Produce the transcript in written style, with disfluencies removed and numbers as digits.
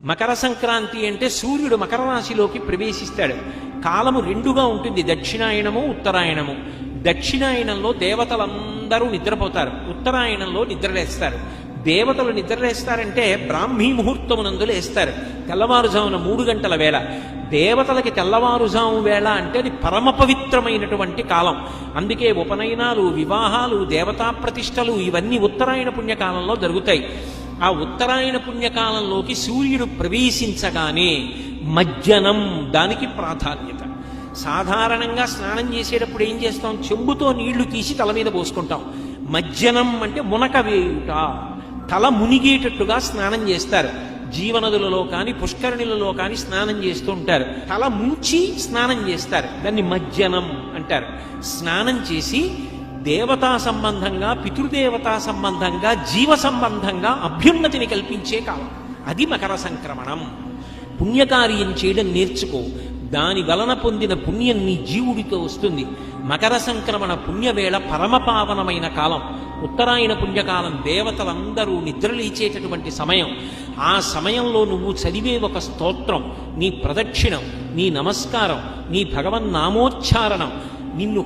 మకర సంక్రాంతి అంటే సూర్యుడు మకర రాశిలోకి ప్రవేశిస్తాడు. కాలము రెండుగా ఉంటుంది, దక్షిణాయనము ఉత్తరాయణము. దక్షిణాయనంలో దేవతలందరూ నిద్రపోతారు, ఉత్తరాయణంలో నిద్రలేస్తారు. దేవతలు నిద్రలేస్తారంటే బ్రాహ్మీ ముహూర్తమునందు లేస్తారు, తెల్లవారుజామున 3 గంటల వేళ. దేవతలకి తెల్లవారుజాము వేళ అంటే అది పరమ పవిత్రమైనటువంటి కాలం. అందుకే ఉపనయనాలు, వివాహాలు, దేవతా ప్రతిష్టలు ఇవన్నీ ఉత్తరాయణ పుణ్యకాలంలో జరుగుతాయి. ఆ ఉత్తరాయణ పుణ్యకాలంలోకి సూర్యుడు ప్రవేశించగానే మజ్జనం దానికి ప్రాధాన్యత. సాధారణంగా స్నానం చేసేటప్పుడు ఏం చేస్తాం? చెంబుతో నీళ్లు తీసి తల మీద పోసుకుంటాం. మజ్జనం అంటే మునక వేయుట, తల మునిగేటట్టుగా స్నానం చేస్తారు. జీవనదులలో కానీ పుష్కరిణులలో కానీ స్నానం చేస్తూ ఉంటారు. తల ముంచి స్నానం చేస్తారు, దాన్ని మజ్జనం అంటారు. స్నానం చేసి దేవతా సంబంధంగా, పితృదేవతా సంబంధంగా, జీవ సంబంధంగా అభ్యున్నతిని కల్పించే కాలం అది మకర సంక్రమణం. పుణ్యకార్యం చేయడం నేర్చుకో, దాని వలన పొందిన పుణ్యం నీ జీవుడితో వస్తుంది. మకర సంక్రమణ పుణ్యవేళ పరమపావనమైన కాలం. ఉత్తరాయణ పుణ్యకాలం దేవతలందరూ నిద్రలేచేటటువంటి సమయం. ఆ సమయంలో నువ్వు చదివే ఒక స్తోత్రం, నీ ప్రదక్షిణం, నీ నమస్కారం, నీ భగవన్నామోచ్చారణం నిన్ను